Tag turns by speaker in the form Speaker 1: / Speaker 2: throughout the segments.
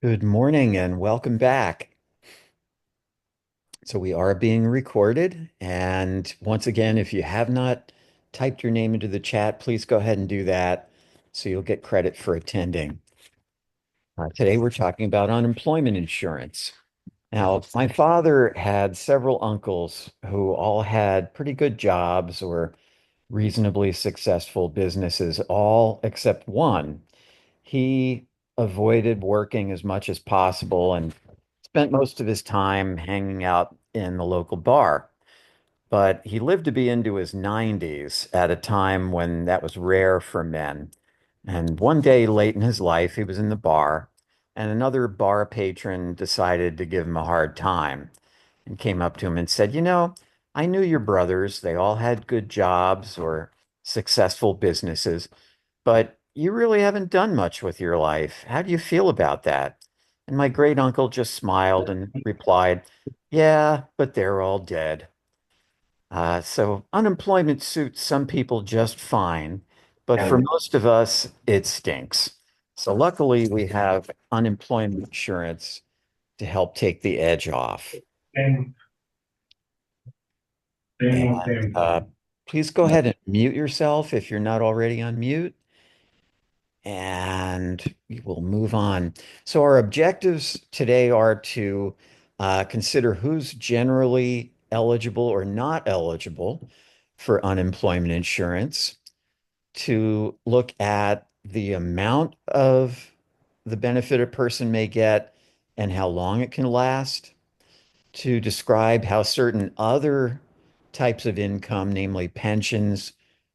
Speaker 1: Good morning and welcome back. So we are being recorded. And once again, if you have not typed your name into the chat, please go ahead and do that so you'll get credit for attending. Today we're talking about unemployment insurance. Now, my father had several uncles who all had pretty good jobs or reasonably successful businesses, all except one. He avoided working as much as possible and spent most of his time hanging out in the local bar. But he lived to be into his 90s at a time when that was rare for men. And one day late in his life, he was in the bar, and another bar patron decided to give him a hard time and came up to him and said, I knew your brothers. They all had good jobs or successful businesses, but you really haven't done much with your life. How do you feel about that? And my great uncle just smiled and replied, Yeah, but they're all dead. So unemployment suits some people just fine, but for most of us, it stinks. So luckily, we have unemployment insurance to help take the edge off.
Speaker 2: Tengo,
Speaker 1: And
Speaker 2: tengo un tempo.
Speaker 1: please go ahead and mute yourself if you're not already on mute. And we will move on. So our objectives today are to consider who's generally eligible or not eligible for unemployment insurance, to look at the amount of the benefit a person may get and how long it can last, to describe how certain other types of income, namely pensions,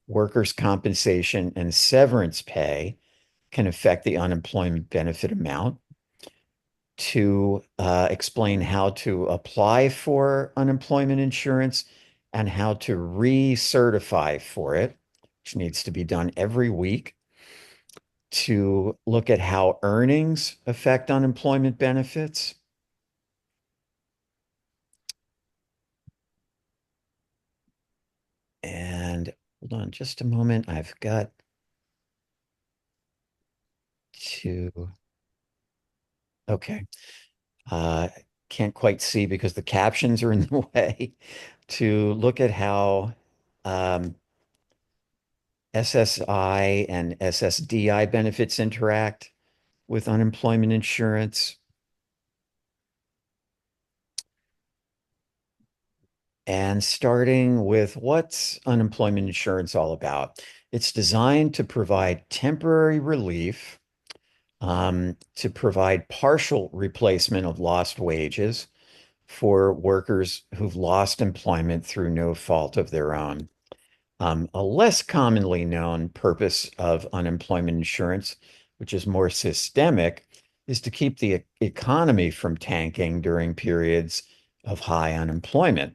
Speaker 1: workers' compensation, and severance pay, can affect the unemployment benefit amount, to explain how to apply for unemployment insurance and how to recertify for it, which needs to be done every week, to look at how earnings affect unemployment benefits. And hold on just a moment. I've got to, okay. Uh, can't quite see because the captions are in the way. To look at how um, SSI and SSDI benefits interact with unemployment insurance. And starting with what's unemployment insurance all about? It's designed to provide temporary relief, to provide partial replacement of lost wages for workers who've lost employment through no fault of their own. A less commonly known purpose of unemployment insurance, which is more systemic, is to keep the economy from tanking during periods of high unemployment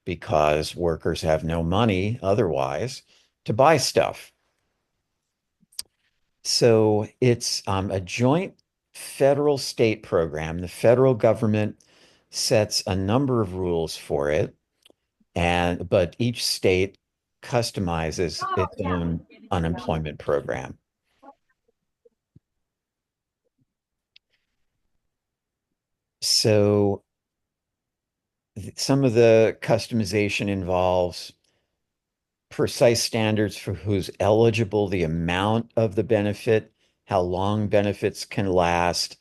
Speaker 1: because workers have no money otherwise to buy stuff. So it's a joint federal state program. The federal government sets a number of rules for it, and but each state customizes its own unemployment program. So some of the customization involves precise standards for who's eligible, the amount of the benefit, how long benefits can last,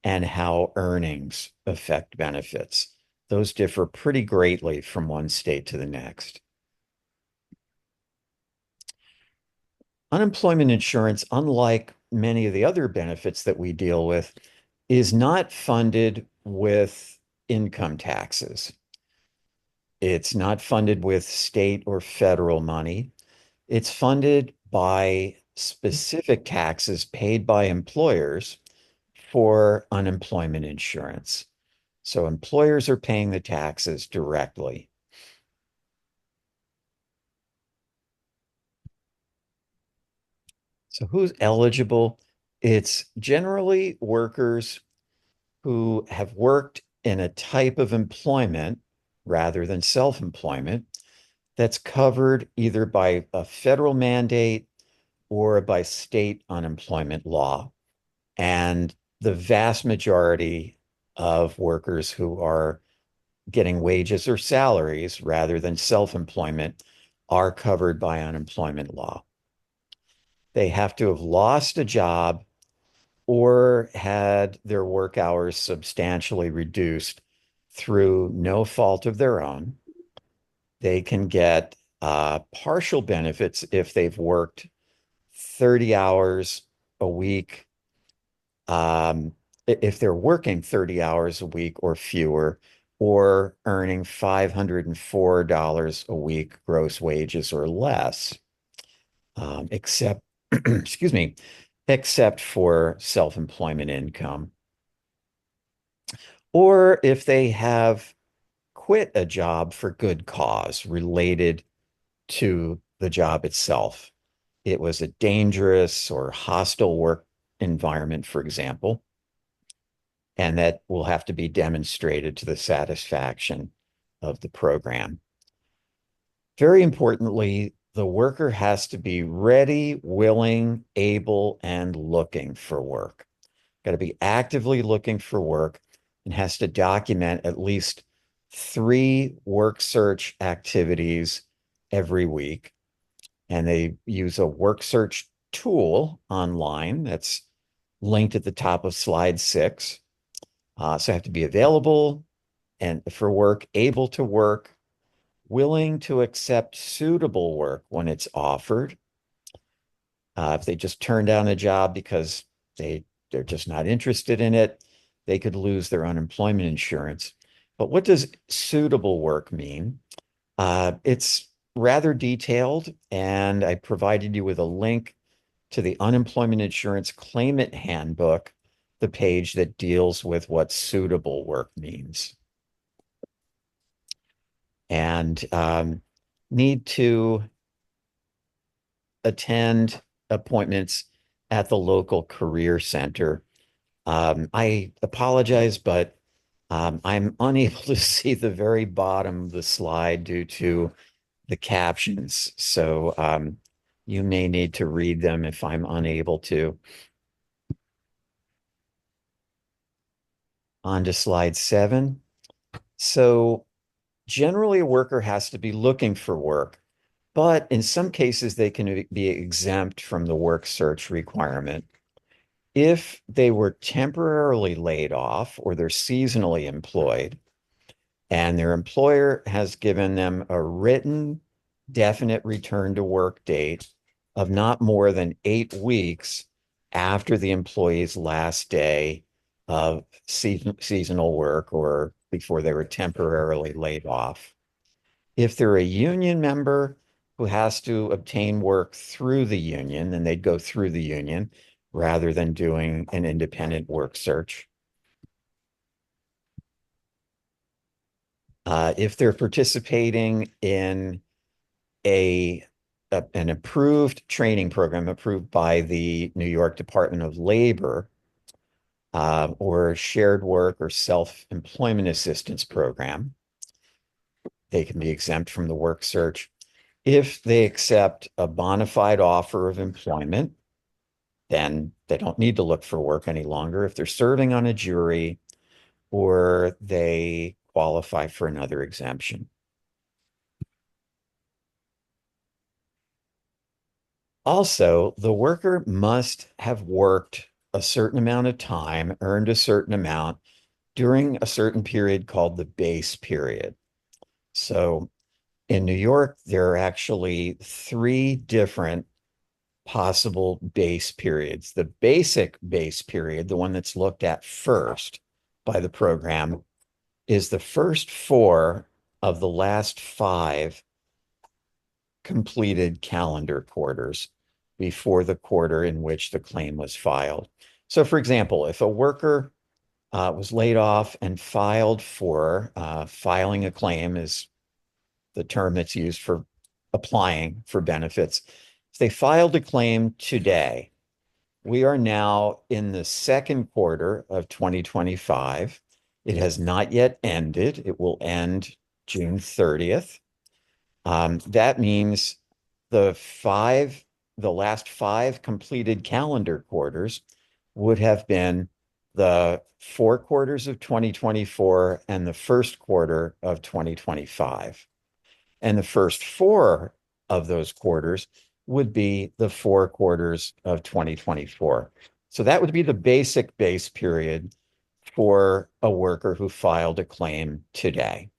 Speaker 1: and how earnings affect benefits. Those differ pretty greatly from one state to the next. Unemployment insurance, unlike many of the other benefits that we deal with, is not funded with income taxes. It's not funded with state or federal money. It's funded by specific taxes paid by employers for unemployment insurance. So employers are paying the taxes directly. So who's eligible? It's generally workers who have worked in a type of employment rather than self-employment that's covered either by a federal mandate or by state unemployment law. And the vast majority of workers who are getting wages or salaries rather than self-employment are covered by unemployment law. They have to have lost a job or had their work hours substantially reduced through no fault of their own. They can get partial benefits if they've worked 30 hours a week, if they're working 30 hours a week or fewer, or earning $504 a week gross wages or less, except, excuse me, except for self-employment income. Or if they have quit a job for good cause related to the job itself. It was a dangerous or hostile work environment, for example, and that will have to be demonstrated to the satisfaction of the program. Very importantly, the worker has to be ready, willing, able, and looking for work. Got to be actively looking for work and has to document at least 3 work search activities every week. And they use a work search tool online that's linked at the top of slide 6. So I have to be available and for work, able to work, willing to accept suitable work when it's offered. If they just turn down a job because they're just not interested in it, they could lose their unemployment insurance. But what does suitable work mean? It's rather detailed, and I provided you with a link to the Unemployment Insurance Claimant Handbook, the page that deals with what suitable work means. And need to attend appointments at the local career center. I apologize, but I'm unable to see the very bottom of the slide due to the captions. So you may need to read them if I'm unable to. On to slide 7. So generally, a worker has to be looking for work, but in some cases, they can be exempt from the work search requirement. If they were temporarily laid off or they're seasonally employed, and their employer has given them a written definite return to work date of not more than 8 weeks after the employee's last day of seasonal work or before they were temporarily laid off. If they're a union member who has to obtain work through the union, then they'd go through the union rather than doing an independent work search. If they're participating in an approved training program approved by the New York Department of Labor, or shared work or self-employment assistance program, they can be exempt from the work search. If they accept a bona fide offer of employment, then they don't need to look for work any longer. If they're serving on a jury or they qualify for another exemption. Also, the worker must have worked a certain amount of time, earned a certain amount during a certain period called the base period. So in New York, there are actually 3 different possible base periods. The basic base period, the one that's looked at first by the program, is the first 4 of the last 5 completed calendar quarters before the quarter in which the claim was filed. So, for example, if a worker was laid off and filed for filing a claim is the term that's used for applying for benefits. If they filed a claim today, we are now in the second quarter of 2025. It has not yet ended. It will end June 30th. That means the last 5 completed calendar quarters would have been the 4 quarters of 2024 and the first quarter of 2025. And the first four of those quarters would be the 4 quarters of 2024. So that would be the basic base period for a worker who filed a claim today.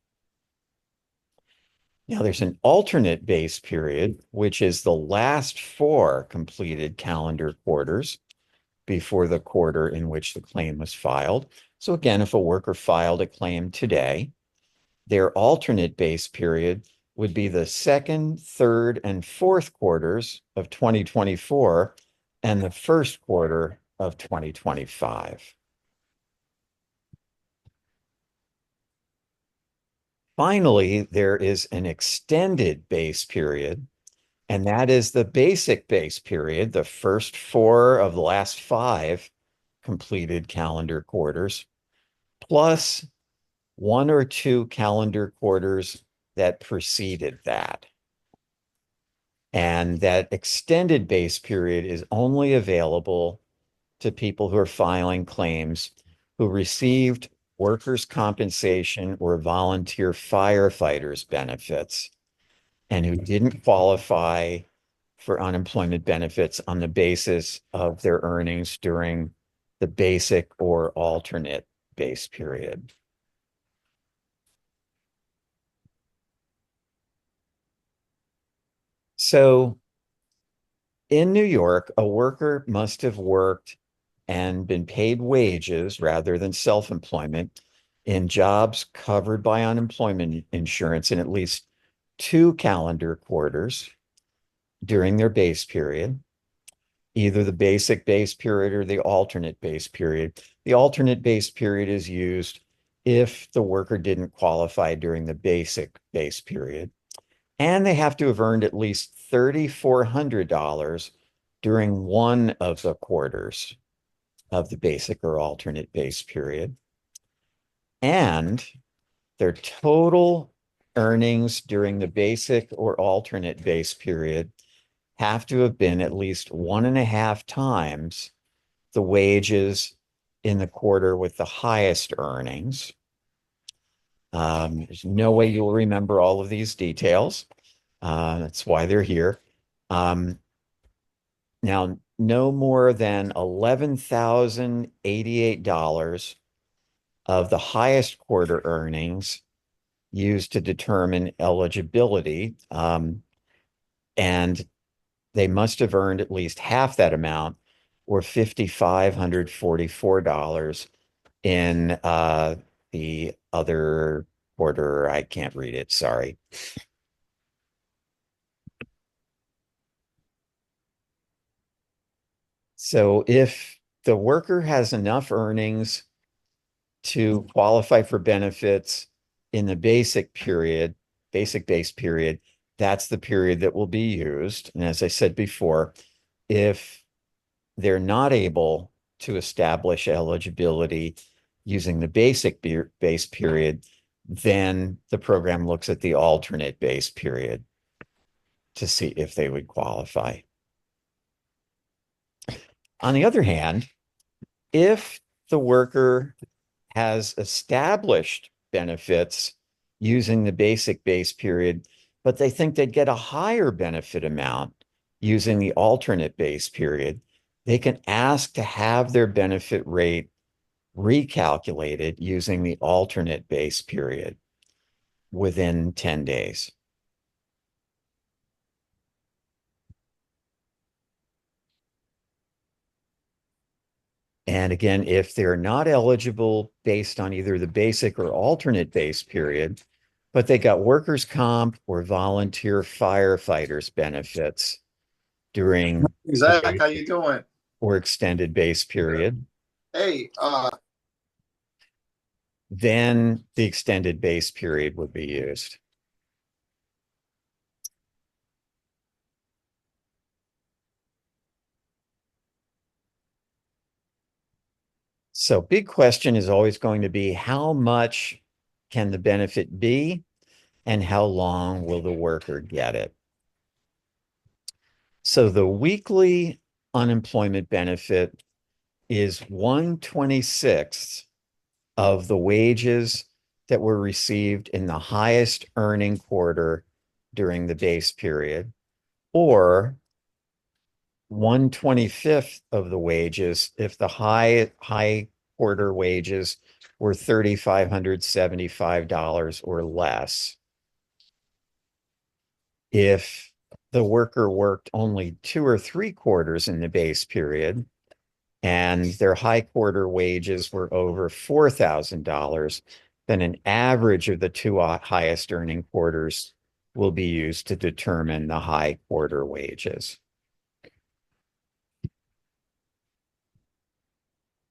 Speaker 1: Now, there's an alternate base period, which is the last four completed calendar quarters before the quarter in which the claim was filed. So again, if a worker filed a claim today, their alternate base period would be the second, third, and fourth quarters of 2024 and the first quarter of 2025. Finally, there is an extended base period, and that is the basic base period, the first four of the last five completed calendar quarters, plus 1 or 2 calendar quarters that preceded that. And that extended base period is only available to people who are filing claims who received workers' compensation or volunteer firefighters benefits and who didn't qualify for unemployment benefits on the basis of their earnings during the basic or alternate base period. So in New York, a worker must have worked and been paid wages rather than self-employment in jobs covered by unemployment insurance in at least 2 calendar quarters during their base period, either the basic base period or the alternate base period. The alternate base period is used if the worker didn't qualify during the basic base period. And they have to have earned at least $3,400 during one of the quarters of the basic or alternate base period. And their total earnings during the basic or alternate base period have to have been at least 1.5 times the wages in the quarter with the highest earnings. There's no way you'll remember all of these details. That's why they're here. Now, no more than $11,088 of the highest quarter earnings used to determine eligibility. And they must have earned at least half that amount, or $5,544 in the other quarter. I can't read it, sorry. So if the worker has enough earnings to qualify for benefits in the basic base period, that's the period that will be used. And as I said before, if they're not able to establish eligibility using the basic base period, then the program looks at the alternate base period to see if they would qualify. On the other hand, if the worker has established benefits using the basic base period, but they think they'd get a higher benefit amount using the alternate base period, they can ask to have their benefit rate recalculated using the alternate base period within 10 days. And again, if they're not eligible based on either the basic or alternate base period, but they got workers' comp or volunteer firefighters benefits during
Speaker 2: Zach, how you doing?
Speaker 1: or extended base period,
Speaker 2: Hey,
Speaker 1: then the extended base period would be used. So big question is always going to be how much can the benefit be and how long will the worker get it? So the weekly unemployment benefit is 1/26 of the wages that were received in the highest earning quarter during the base period, or 1/25 of the wages if the high quarter wages were $3,575 or less. If the worker worked only 2 or 3 quarters in the base period and their high quarter wages were over $4,000, then an average of the two highest earning quarters will be used to determine the high quarter wages.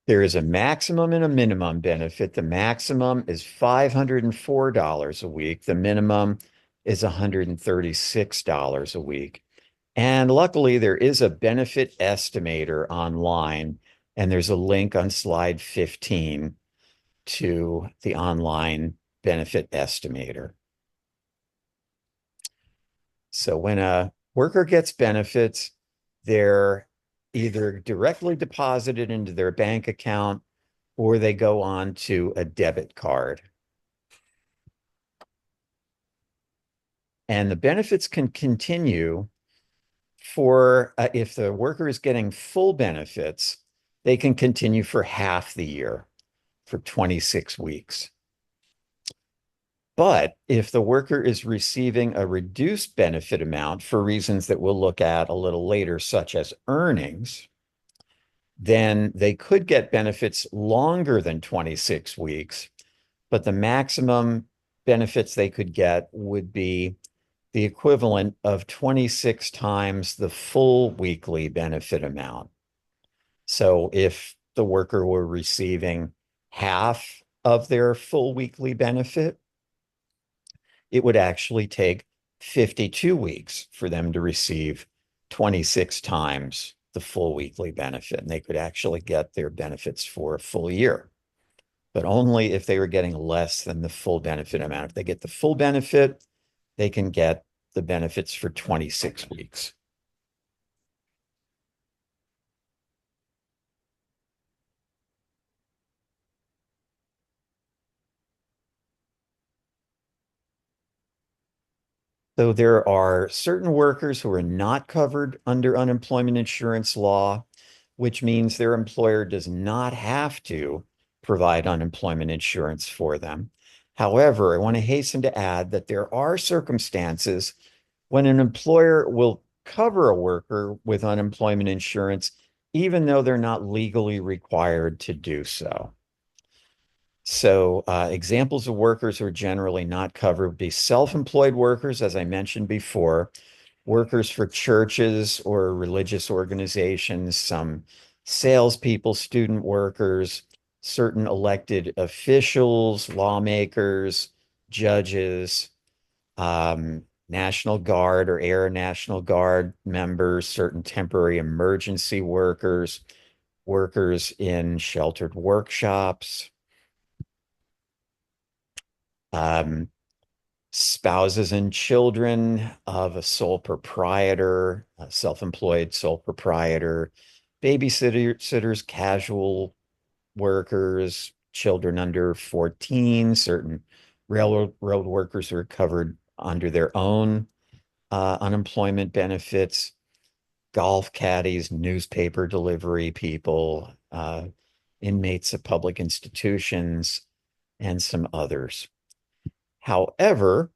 Speaker 1: There is a maximum and a minimum benefit. The maximum is $504 a week. The minimum is $136 a week. And luckily, there is a benefit estimator online, and there's a link on slide 15 to the online benefit estimator. So when a worker gets benefits, they're either directly deposited into their bank account or they go on to a debit card. And the benefits can continue for if the worker is getting full benefits, they can continue for half the year, for 26 weeks. But if the worker is receiving a reduced benefit amount for reasons that we'll look at a little later, such as earnings, then they could get benefits longer than 26 weeks, but the maximum benefits they could get would be the equivalent of 26 times the full weekly benefit amount. So if the worker were receiving half of their full weekly benefit, it would actually take 52 weeks for them to receive 26 times the full weekly benefit. And they could actually get their benefits for a full year, but only if they were getting less than the full benefit amount. If they get the full benefit, they can get the benefits for 26 weeks. So there are certain workers who are not covered under unemployment insurance law, which means their employer does not have to provide unemployment insurance for them. However, I want to hasten to add that there are circumstances when an employer will cover a worker with unemployment insurance, even though they're not legally required to do so. So examples of workers who are generally not covered would be self-employed workers, as I mentioned before, workers for churches or religious organizations, some salespeople, student workers, certain elected officials, lawmakers, judges, National Guard or Air National Guard members, certain temporary emergency workers, workers in sheltered workshops, um, spouses and children of a sole proprietor, a self-employed sole proprietor, babysitters, casual workers, children under 14, certain railroad workers who are covered under their own unemployment benefits, golf caddies, newspaper delivery people, inmates of public institutions, and some others. However,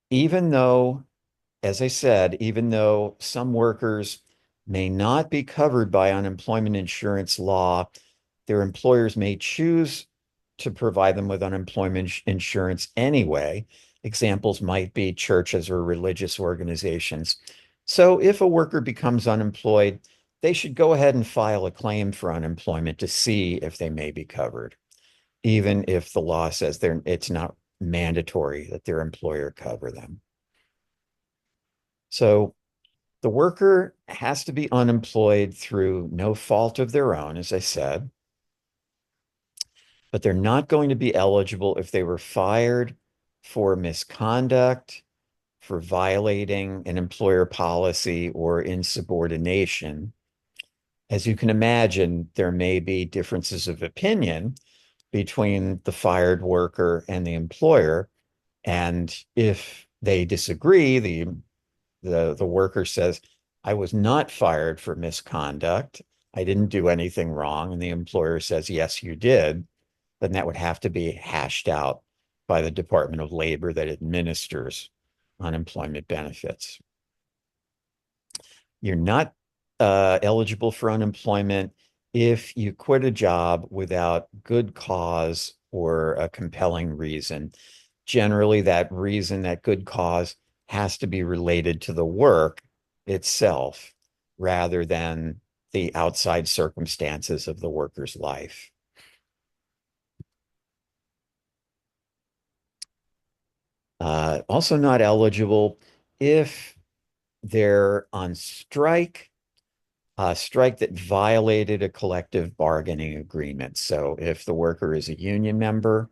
Speaker 1: even though, as I said, even though some workers may not be covered by unemployment insurance law, their employers may choose to provide them with unemployment insurance anyway. Examples might be churches or religious organizations. So if a worker becomes unemployed, they should go ahead and file a claim for unemployment to see if they may be covered, even if the law says it's not mandatory that their employer cover them. So the worker has to be unemployed through no fault of their own, as I said, but they're not going to be eligible if they were fired for misconduct, for violating an employer policy, or insubordination. As you can imagine, there may be differences of opinion between the fired worker and the employer. And if they disagree, the worker says, I was not fired for misconduct. I didn't do anything wrong. And the employer says, yes, you did. Then that would have to be hashed out by the Department of Labor that administers unemployment benefits. You're not eligible for unemployment if you quit a job without good cause or a compelling reason. Generally, that reason, that good cause, has to be related to the work itself rather than the outside circumstances of the worker's life. Also, not eligible if they're on strike, a strike that violated a collective bargaining agreement. So if the worker is a union member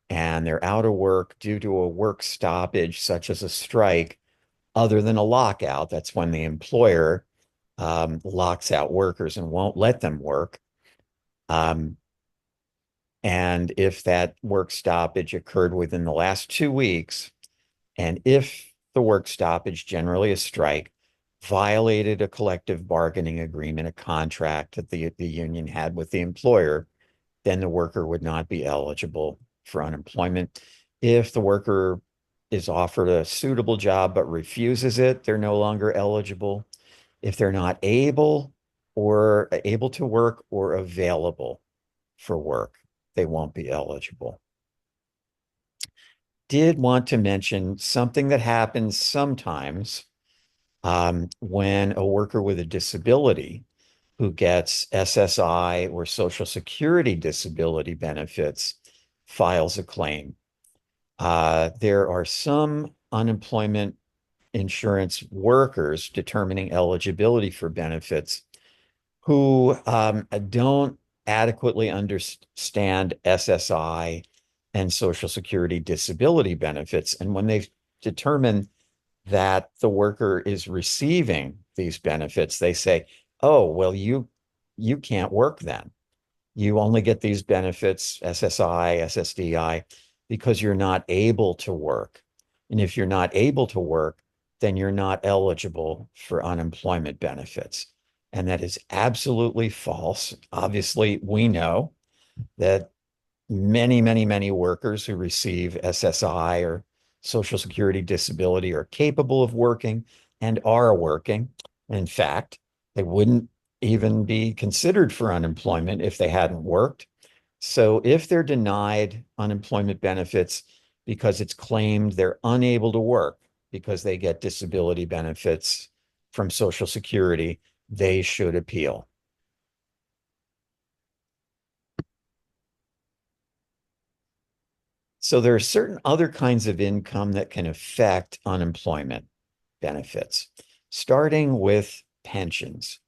Speaker 1: and they're out of work due to a work stoppage, such as a strike, other than a lockout, that's when the employer locks out workers and won't let them work. Um, and if that work stoppage occurred within the last 2 weeks, and if the work stoppage, generally a strike, violated a collective bargaining agreement, a contract that the union had with the employer, then the worker would not be eligible for unemployment. If the worker is offered a suitable job but refuses it, they're no longer eligible. If they're not able to work or available for work, they won't be eligible. Did want to mention something that happens sometimes when a worker with a disability who gets SSI or Social Security disability benefits files a claim. There are some unemployment insurance workers determining eligibility for benefits who don't adequately understand SSI and Social Security disability benefits. And when they determine that the worker is receiving these benefits, they say, oh, well, you can't work then. You only get these benefits, SSI, SSDI, because you're not able to work. And if you're not able to work, then you're not eligible for unemployment benefits. And that is absolutely false. Obviously, we know that many, many, many workers who receive SSI or Social Security disability are capable of working and are working. In fact, they wouldn't even be considered for unemployment if they hadn't worked. So if they're denied unemployment benefits because it's claimed they're unable to work because they get disability benefits from Social Security, they should appeal. So there are certain other kinds of income that can affect unemployment benefits, starting with pensions.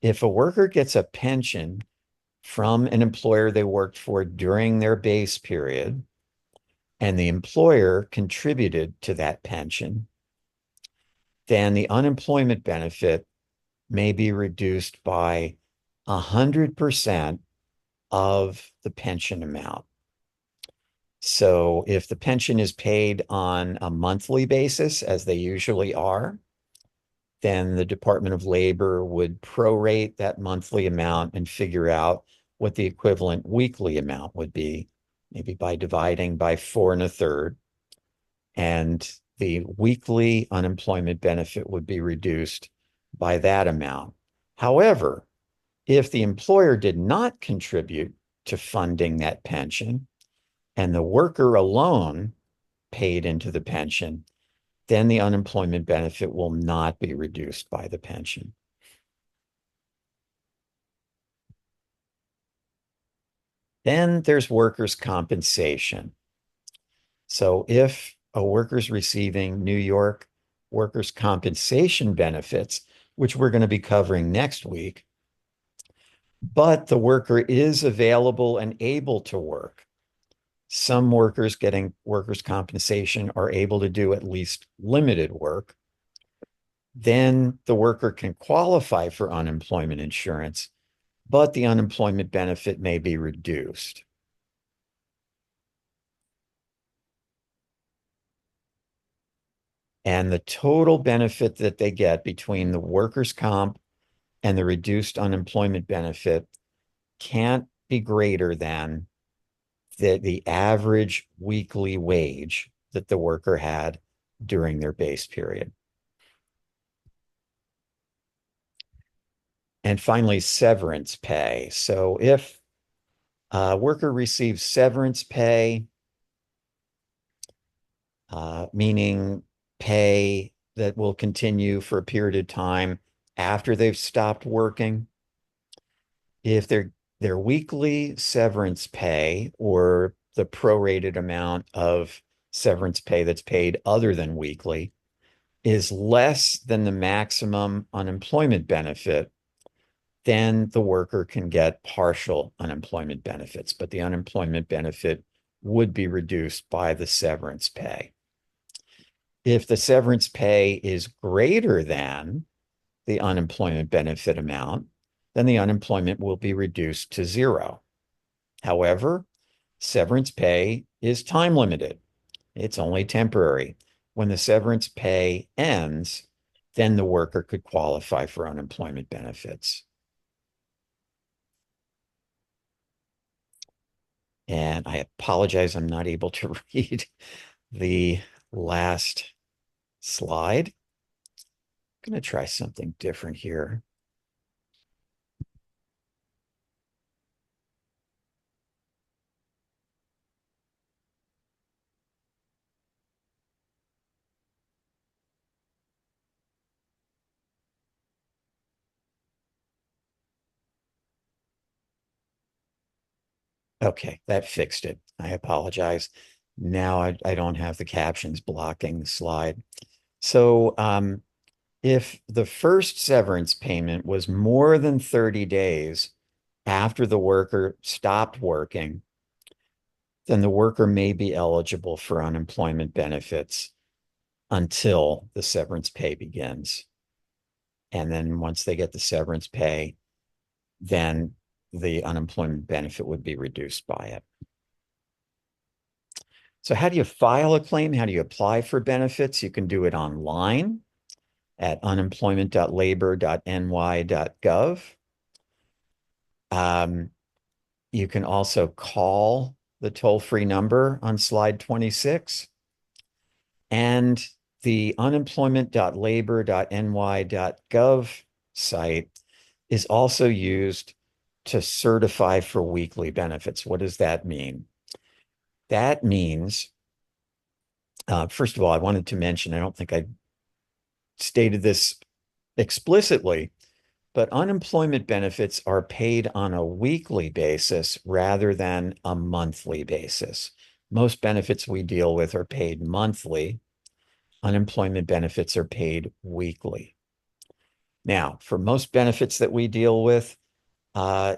Speaker 1: If a worker gets a pension from an employer they worked for during their base period, and the employer contributed to that pension, then the unemployment benefit may be reduced by 100% of the pension amount. So if the pension is paid on a monthly basis, as they usually are, then the Department of Labor would prorate that monthly amount and figure out what the equivalent weekly amount would be, maybe by dividing by 4 1/3. And the weekly unemployment benefit would be reduced by that amount. However, if the employer did not contribute to funding that pension and the worker alone paid into the pension, then the unemployment benefit will not be reduced by the pension. Then there's workers' compensation. So if a worker's receiving New York workers' compensation benefits, which we're going to be covering next week, but the worker is available and able to work. Some workers getting workers' compensation are able to do at least limited work. then the worker can qualify for unemployment insurance, but the unemployment benefit may be reduced. And the total benefit that they get between the workers' comp and the reduced unemployment benefit can't be greater than the average weekly wage that the worker had during their base period. And finally, severance pay. So if a worker receives severance pay, meaning pay that will continue for a period of time after they've stopped working, if their weekly severance pay or the prorated amount of severance pay that's paid other than weekly is less than the maximum unemployment benefit, then the worker can get partial unemployment benefits, but the unemployment benefit would be reduced by the severance pay. If the severance pay is greater than the unemployment benefit amount, then the unemployment will be reduced to zero. However, severance pay is time limited. It's only temporary. When the severance pay ends, then the worker could qualify for unemployment benefits. And I apologize, I'm not able to read the last slide. I'm going to try something different here. Okay, that fixed it. I apologize. Now I don't have the captions blocking the slide. So if the first severance payment was more than 30 days after the worker stopped working, then the worker may be eligible for unemployment benefits until the severance pay begins. And then once they get the severance pay, then the unemployment benefit would be reduced by it. So how do you file a claim? How do you apply for benefits? You can do it online at unemployment.labor.ny.gov. You can also call the toll-free number on slide 26. And the unemployment.labor.ny.gov site is also used to certify for weekly benefits. What does that mean? That means, first of all, I wanted to mention, I don't think I stated this explicitly, but unemployment benefits are paid on a weekly basis rather than a monthly basis. Most benefits we deal with are paid monthly. Unemployment benefits are paid weekly. Now, for most benefits that we deal with,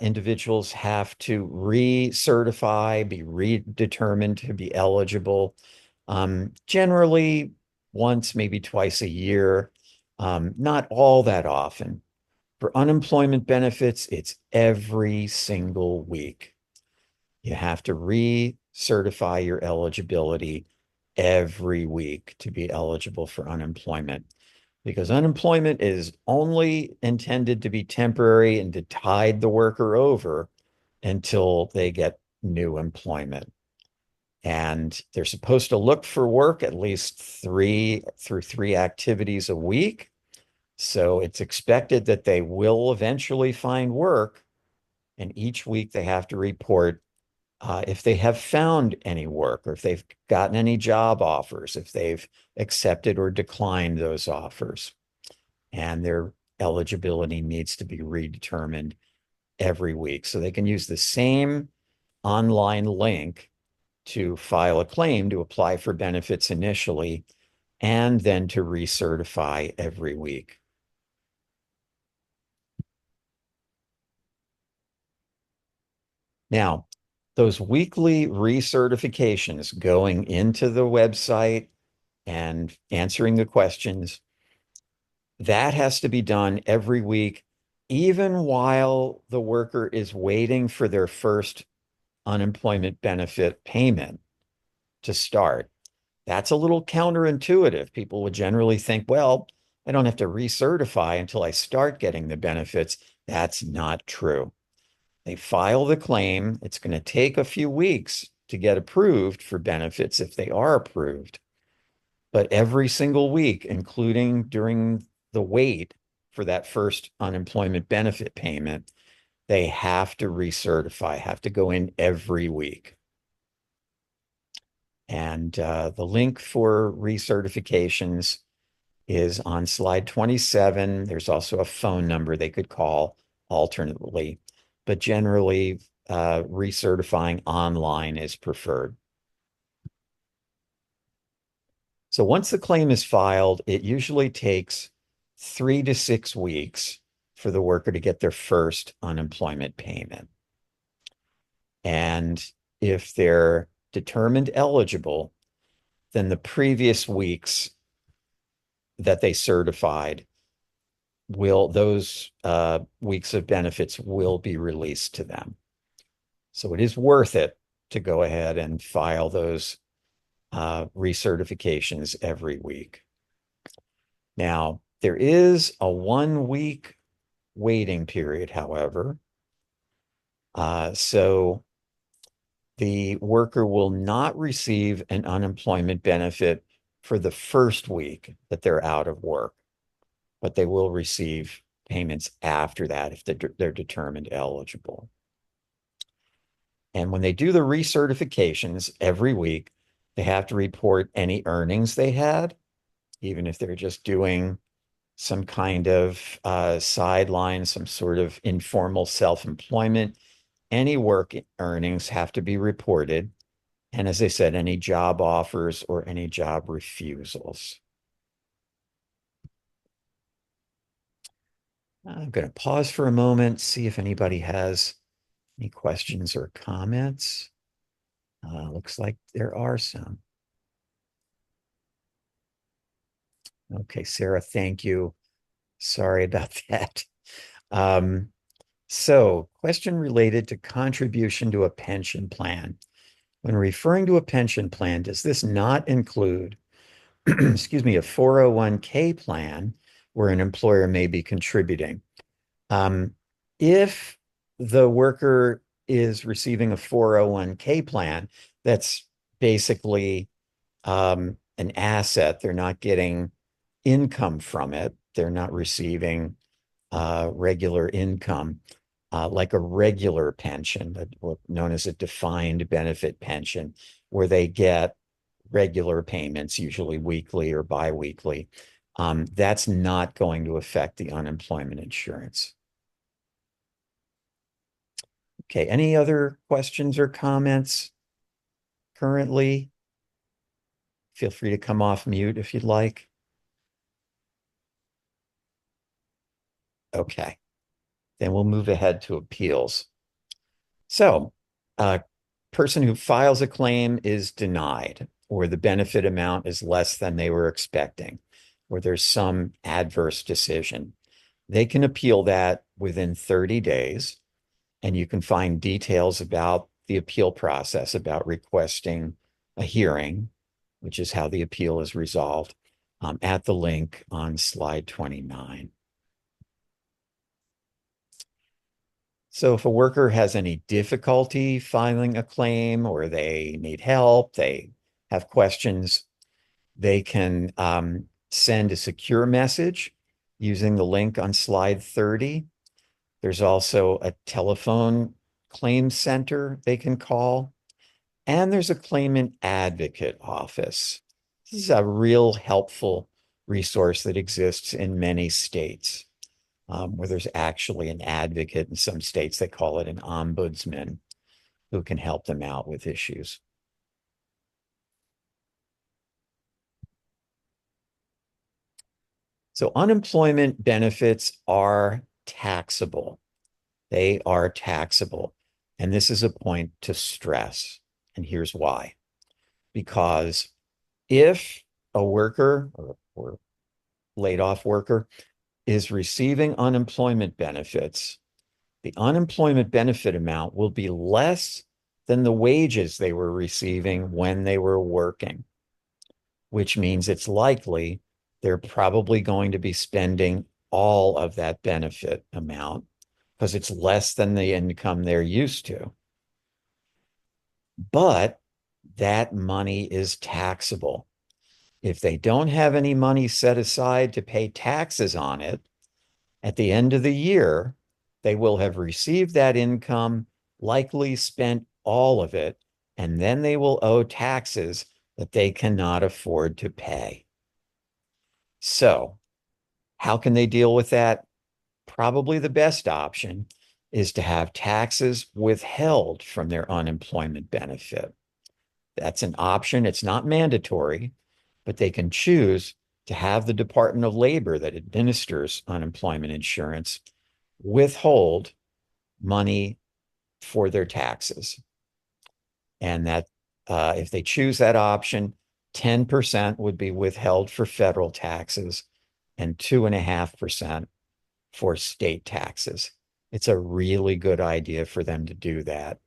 Speaker 1: individuals have to recertify, be redetermined to be eligible, generally once, maybe twice a year, not all that often. For unemployment benefits, it's every single week. You have to recertify your eligibility every week to be eligible for unemployment because unemployment is only intended to be temporary and to tide the worker over until they get new employment. And they're supposed to look for work at least three activities a week. So it's expected that they will eventually find work. And each week they have to report if they have found any work or if they've gotten any job offers, if they've accepted or declined those offers. And their eligibility needs to be redetermined every week. So they can use the same online link to file a claim to apply for benefits initially and then to recertify every week. Now, those weekly recertifications going into the website and answering the questions, That has to be done every week, even while the worker is waiting for their first unemployment benefit payment to start. That's a little counterintuitive. People would generally think, well, I don't have to recertify until I start getting the benefits. That's not true. They file the claim. It's going to take a few weeks to get approved for benefits if they are approved. But every single week, including during the wait for that first unemployment benefit payment, they have to recertify, have to go in every week. And the link for recertifications is on slide 27. There's also a phone number they could call alternately, but generally, recertifying online is preferred. So once the claim is filed, it usually takes 3 to 6 weeks for the worker to get their first unemployment payment. And if they're determined eligible, then the previous weeks that they certified those weeks of benefits will be released to them. So it is worth it to go ahead and file those recertifications every week. Now, there is a 1 week waiting period, however. So the worker will not receive an unemployment benefit for the first week that they're out of work, but they will receive payments after that if they're determined eligible. And when they do the recertifications every week, they have to report any earnings they had, even if they're just doing some kind of sideline, some sort of informal self-employment. Any work earnings have to be reported. And as I said, any job offers or any job refusals. I'm going to pause for a moment, see if anybody has any questions or comments. Looks like there are some. Okay, Sarah, thank you. Sorry about that. Um, so, question related to contribution to a pension plan. When referring to a pension plan, does this not include, excuse me, a 401k plan where an employer may be contributing? If the worker is receiving a 401k plan, that's basically an asset. They're not getting income from it. They're not receiving regular income, like a regular pension, known as a defined benefit pension, where they get regular payments, usually weekly or biweekly. That's not going to affect the unemployment insurance. Okay, any other questions or comments currently? Feel free to come off mute if you'd like. Okay, then we'll move ahead to appeals. So, a person who files a claim is denied, or the benefit amount is less than they were expecting, or there's some adverse decision. They can appeal that within 30 days, and you can find details about the appeal process, about requesting a hearing, which is how the appeal is resolved, at the link on slide 29. So if a worker has any difficulty filing a claim or they need help, they have questions, they can send a secure message using the link on slide 30. There's also a telephone claim center they can call, and there's a claimant advocate office. This is a real helpful resource that exists in many states, where there's actually an advocate. In some states, they call it an ombudsman who can help them out with issues. So unemployment benefits are taxable. They are taxable. And this is a point to stress. And here's why. Because if a worker or laid off worker is receiving unemployment benefits, the unemployment benefit amount will be less than the wages they were receiving when they were working, which means it's likely they're probably going to be spending all of that benefit amount because it's less than the income they're used to. But that money is taxable. If they don't have any money set aside to pay taxes on it, at the end of the year, they will have received that income, likely spent all of it, and then they will owe taxes that they cannot afford to pay. So, how can they deal with that? Probably the best option is to have taxes withheld from their unemployment benefit. That's an option. It's not mandatory, but they can choose to have the Department of Labor that administers unemployment insurance withhold money for their taxes. And that if they choose that option, 10% would be withheld for federal taxes and 2.5% for state taxes. It's a really good idea for them to do that.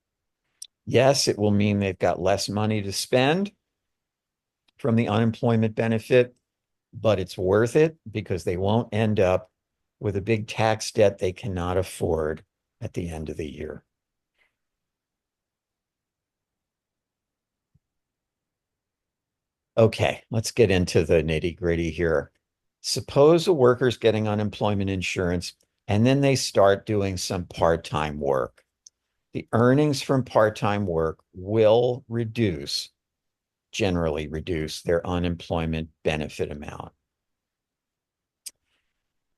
Speaker 1: Yes, it will mean they've got less money to spend from the unemployment benefit, but it's worth it because they won't end up with a big tax debt they cannot afford at the end of the year. Okay, let's get into the nitty gritty here. Suppose a worker's getting unemployment insurance and then they start doing some part-time work. The earnings from part-time work will generally reduce their unemployment benefit amount.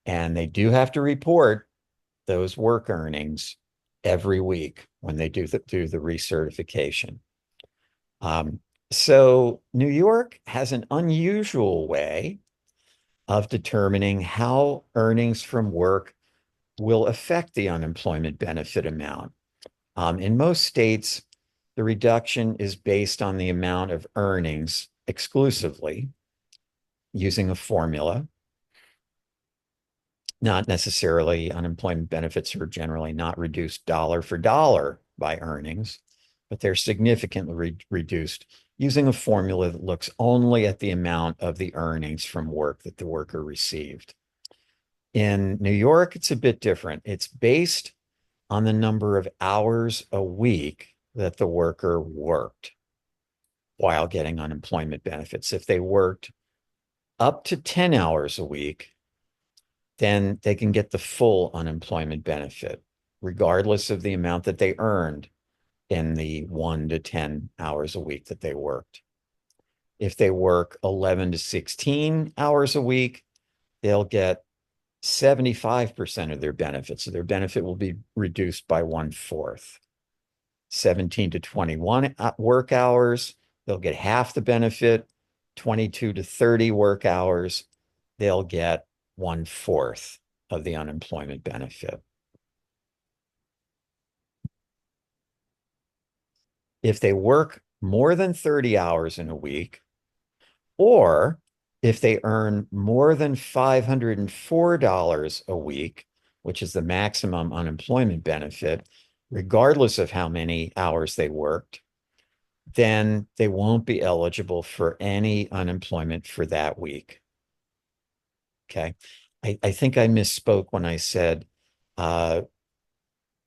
Speaker 1: And they do have to report those work earnings every week when they do the recertification. Um, so New York has an unusual way of determining how earnings from work will affect the unemployment benefit amount. In most states, the reduction is based on the amount of earnings exclusively using a formula. Not necessarily unemployment benefits are generally not reduced dollar for dollar by earnings, but they're significantly reduced using a formula that looks only at the amount of the earnings from work that the worker received. In New York, it's a bit different. It's based on the number of hours a week that the worker worked while getting unemployment benefits. If they worked up to 10 hours a week, then they can get the full unemployment benefit, regardless of the amount that they earned in the 1 to 10 hours a week that they worked. If they work 11 to 16 hours a week, they'll get 75% of their benefits. So their benefit will be reduced by 1/4. 17 to 21 work hours, they'll get half the benefit. 22 to 30 work hours, they'll get 1/4 of the unemployment benefit. If they work more than 30 hours in a week, or if they earn more than $504 a week, which is the maximum unemployment benefit, regardless of how many hours they worked, then they won't be eligible for any unemployment for that week. Okay. I think I misspoke when I said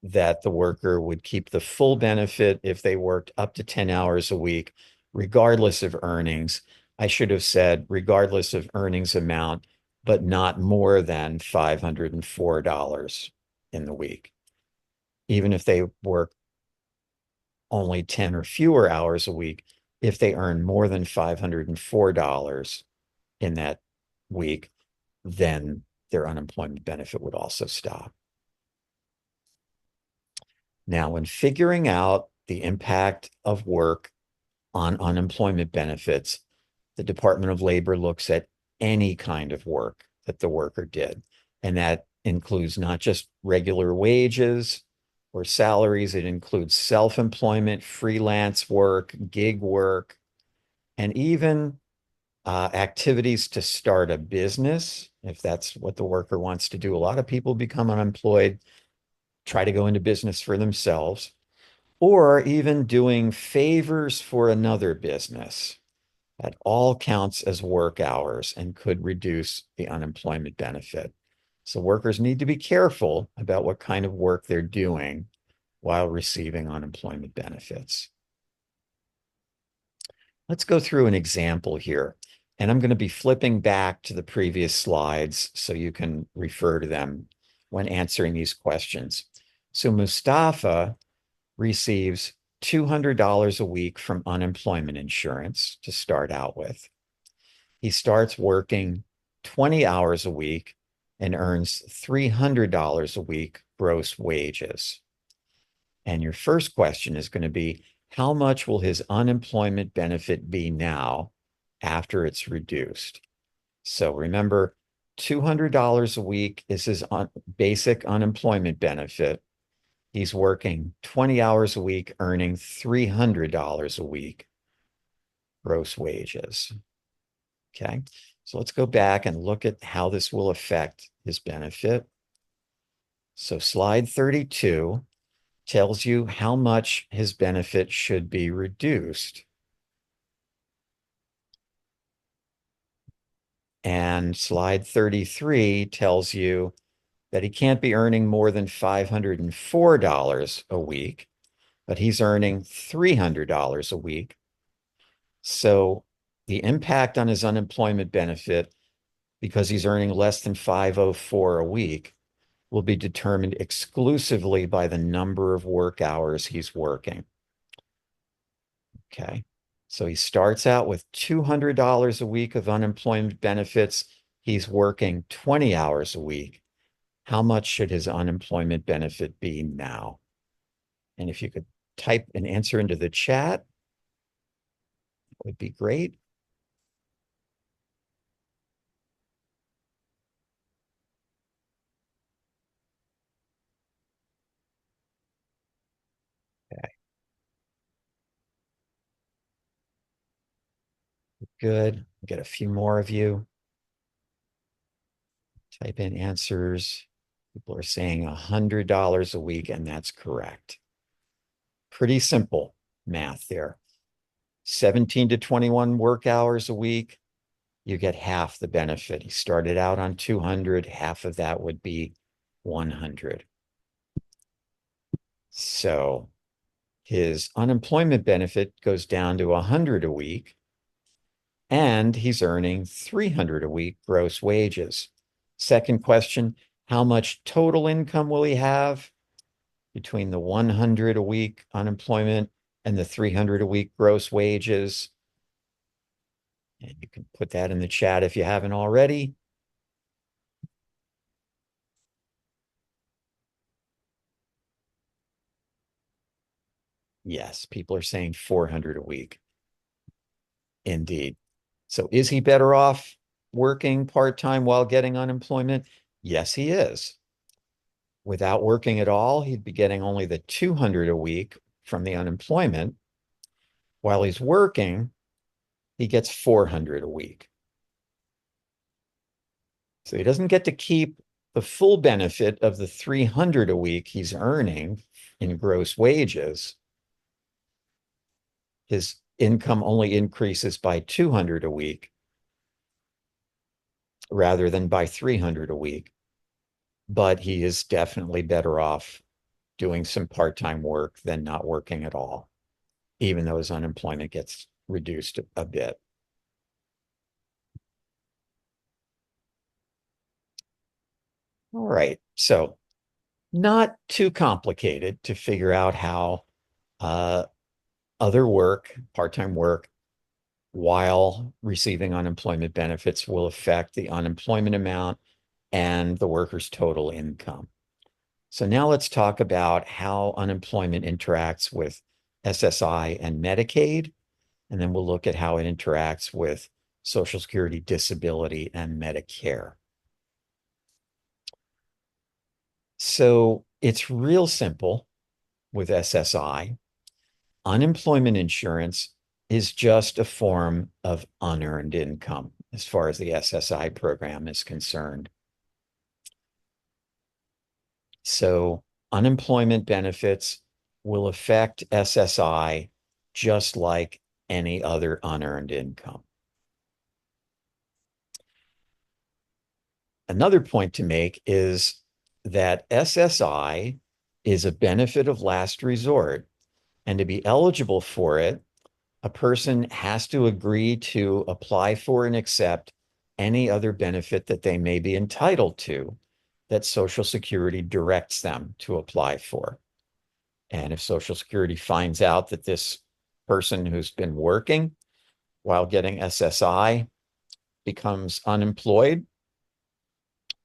Speaker 1: that the worker would keep the full benefit if they worked up to 10 hours a week, regardless of earnings. I should have said regardless of earnings amount, but not more than $504 in the week. Even if they work only 10 or fewer hours a week, if they earn more than $504 in that week, then their unemployment benefit would also stop. Now, when figuring out the impact of work on unemployment benefits, the Department of Labor looks at any kind of work that the worker did. And that includes not just regular wages or salaries, it includes self-employment, freelance work, gig work, and even activities to start a business if that's what the worker wants to do. A lot of people become unemployed, try to go into business for themselves, or even doing favors for another business. That all counts as work hours and could reduce the unemployment benefit. So workers need to be careful about what kind of work they're doing while receiving unemployment benefits. Let's go through an example here. And I'm going to be flipping back to the previous slides so you can refer to them when answering these questions. So Mustafa receives $200 a week from unemployment insurance to start out with. He starts working 20 hours a week and earns $300 a week gross wages. And your first question is going to be, how much will his unemployment benefit be now after it's reduced? So remember, $200 a week is his basic unemployment benefit. He's working 20 hours a week, earning $300 a week gross wages. Okay, so let's go back and look at how this will affect his benefit. So slide 32 tells you how much his benefit should be reduced. And slide 33 tells you that he can't be earning more than $504 a week, but he's earning $300 a week. So the impact on his unemployment benefit, because he's earning less than 504 a week, will be determined exclusively by the number of work hours he's working. Okay. So he starts out with $200 a week of unemployment benefits. He's working 20 hours a week. How much should his unemployment benefit be now? And if you could type an answer into the chat, it would be great. Okay, good. Get a few more of you. Type in answers. People are saying $100 a week, and that's correct. Pretty simple math there. 17 to 21 work hours a week, you get half the benefit. He started out on 200, half of that would be 100. So his unemployment benefit goes down to 100 a week, and he's earning 300 a week gross wages. Second question, how much total income will he have between the 100 a week unemployment and the 300 a week gross wages? And you can put that in the chat if you haven't already. Yes, people are saying 400 a week. Indeed. So is he better off working part-time while getting unemployment? Yes, he is. Without working at all, he'd be getting only the 200 a week from the unemployment. While he's working, he gets 400 a week. So he doesn't get to keep the full benefit of the 300 a week he's earning in gross wages. His income only increases by 200 a week rather than by 300 a week. But he is definitely better off doing some part-time work than not working at all, even though his unemployment gets reduced a bit. All right, so not too complicated to figure out how other work, part-time work, while receiving unemployment benefits will affect the unemployment amount and the worker's total income. So now let's talk about how unemployment interacts with SSI and Medicaid, and then we'll look at how it interacts with Social Security, disability, and Medicare. So it's real simple with SSI. Unemployment insurance is just a form of unearned income. as far as the SSI program is concerned. So unemployment benefits will affect SSI just like any other unearned income. Another point to make is that SSI is a benefit of last resort, and to be eligible for it, a person has to agree to apply for and accept any other benefit that they may be entitled to that Social Security directs them to apply for. And if Social Security finds out that this person who's been working while getting SSI becomes unemployed,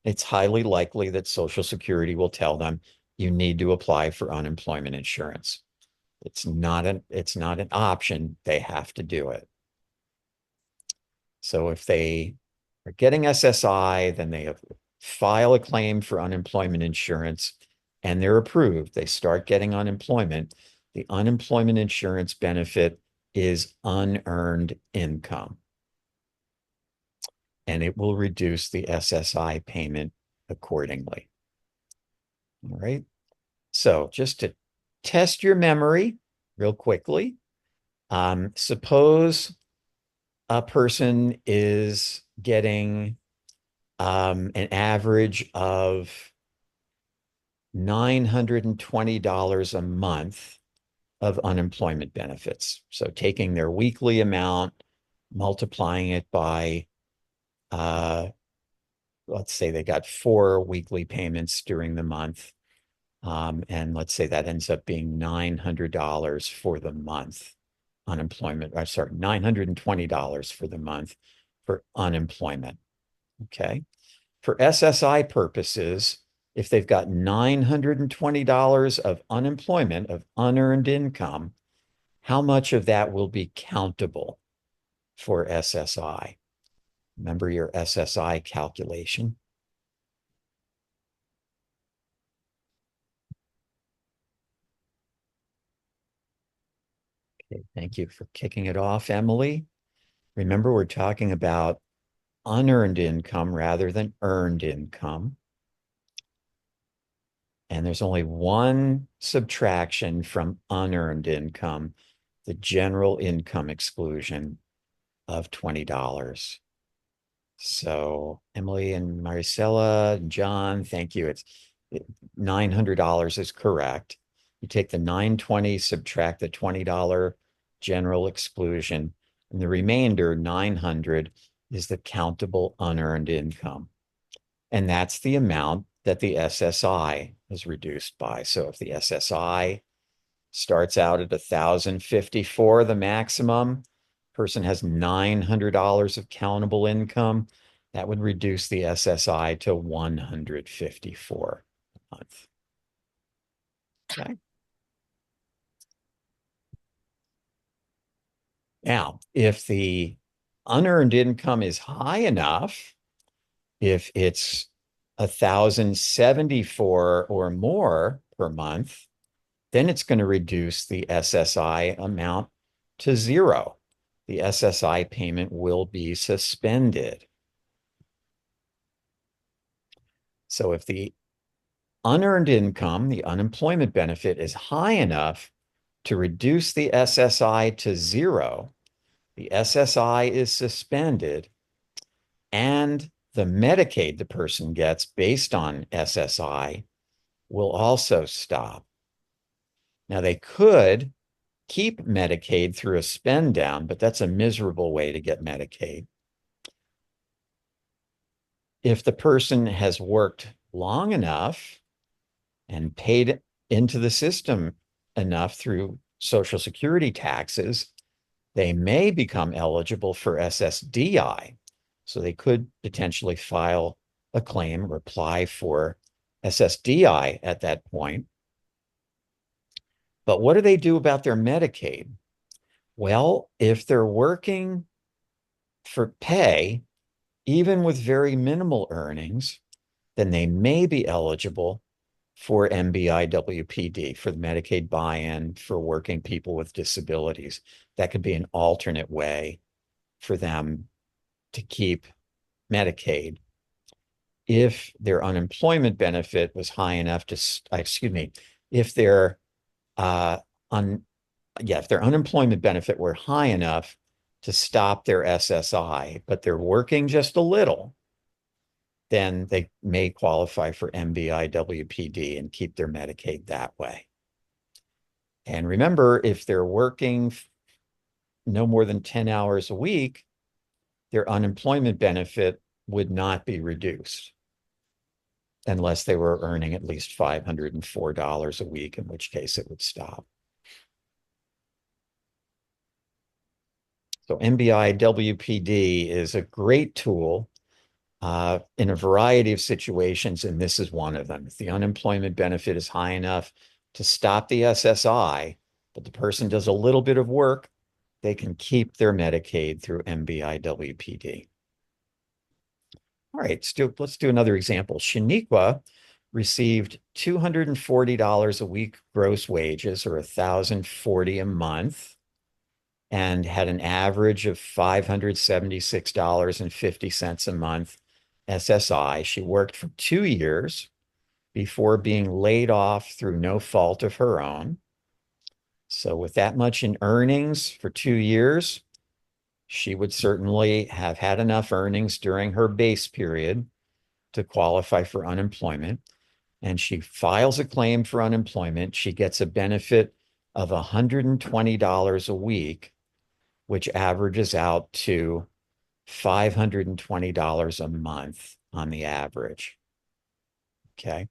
Speaker 1: it's highly likely that Social Security will tell them you need to apply for unemployment insurance. It's not an option. They have to do it. So if they are getting SSI, then they file a claim for unemployment insurance and they're approved. They start getting unemployment. The unemployment insurance benefit is unearned income, and it will reduce the SSI payment accordingly. All right. So just to test your memory real quickly, suppose a person is getting an average of $920 a month of unemployment benefits. So taking their weekly amount, multiplying it by, let's say they got 4 weekly payments during the month. And let's say that ends up being $900 for the month unemployment. I'm sorry, $920 for the month for unemployment. Okay. For SSI purposes, if they've got $920 of unemployment, of unearned income, how much of that will be countable for SSI? Remember your SSI calculation. Okay, thank you for kicking it off, Emily. Remember, we're talking about unearned income rather than earned income. And there's only one subtraction from unearned income, the general income exclusion of $20. So Emily and Maricela and John, thank you. It's $900 is correct. You take the 920, subtract the $20 general exclusion, and the remainder, 900, is the countable unearned income. And that's the amount that the SSI is reduced by. So if the SSI starts out at 1,054, the maximum, person has $900 of countable income, that would reduce the SSI to 154 a month. Okay. Now, if the unearned income is high enough, if it's 1,074 or more per month, then it's going to reduce the SSI amount to 0. The SSI payment will be suspended. So if the unearned income, the unemployment benefit, is high enough to reduce the SSI to 0, the SSI is suspended, and the Medicaid the person gets based on SSI will also stop. Now, they could keep Medicaid through a spend down, but that's a miserable way to get Medicaid. If the person has worked long enough and paid into the system enough through Social Security taxes, they may become eligible for SSDI. So they could potentially file a claim or apply for SSDI at that point. But what do they do about their Medicaid? Well, if they're working for pay, even with very minimal earnings, then they may be eligible for MBIWPD, for the Medicaid buy-in for working people with disabilities. That could be an alternate way for them to keep Medicaid if their unemployment benefit was high enough to, excuse me, if their un, yeah, if their unemployment benefit were high enough to stop their SSI, but they're working just a little, then they may qualify for MBI WPD and keep their Medicaid that way. And remember, if they're working no more than 10 hours a week, their unemployment benefit would not be reduced unless they were earning at least $504 a week, in which case it would stop. So MBI WPD is a great tool in a variety of situations, and this is one of them. If the unemployment benefit is high enough to stop the SSI, but the person does a little bit of work, they can keep their Medicaid through MBI WPD. All right, let's do another example. Shaniqua received $240 a week gross wages, or $1,040 a month, and had an average of $576.50 a month SSI. She worked for 2 years before being laid off through no fault of her own. So with that much in earnings for 2 years, she would certainly have had enough earnings during her base period to qualify for unemployment. And she files a claim for unemployment. She gets a benefit of $120 a week, which averages out to $520 a month on the average. Okay.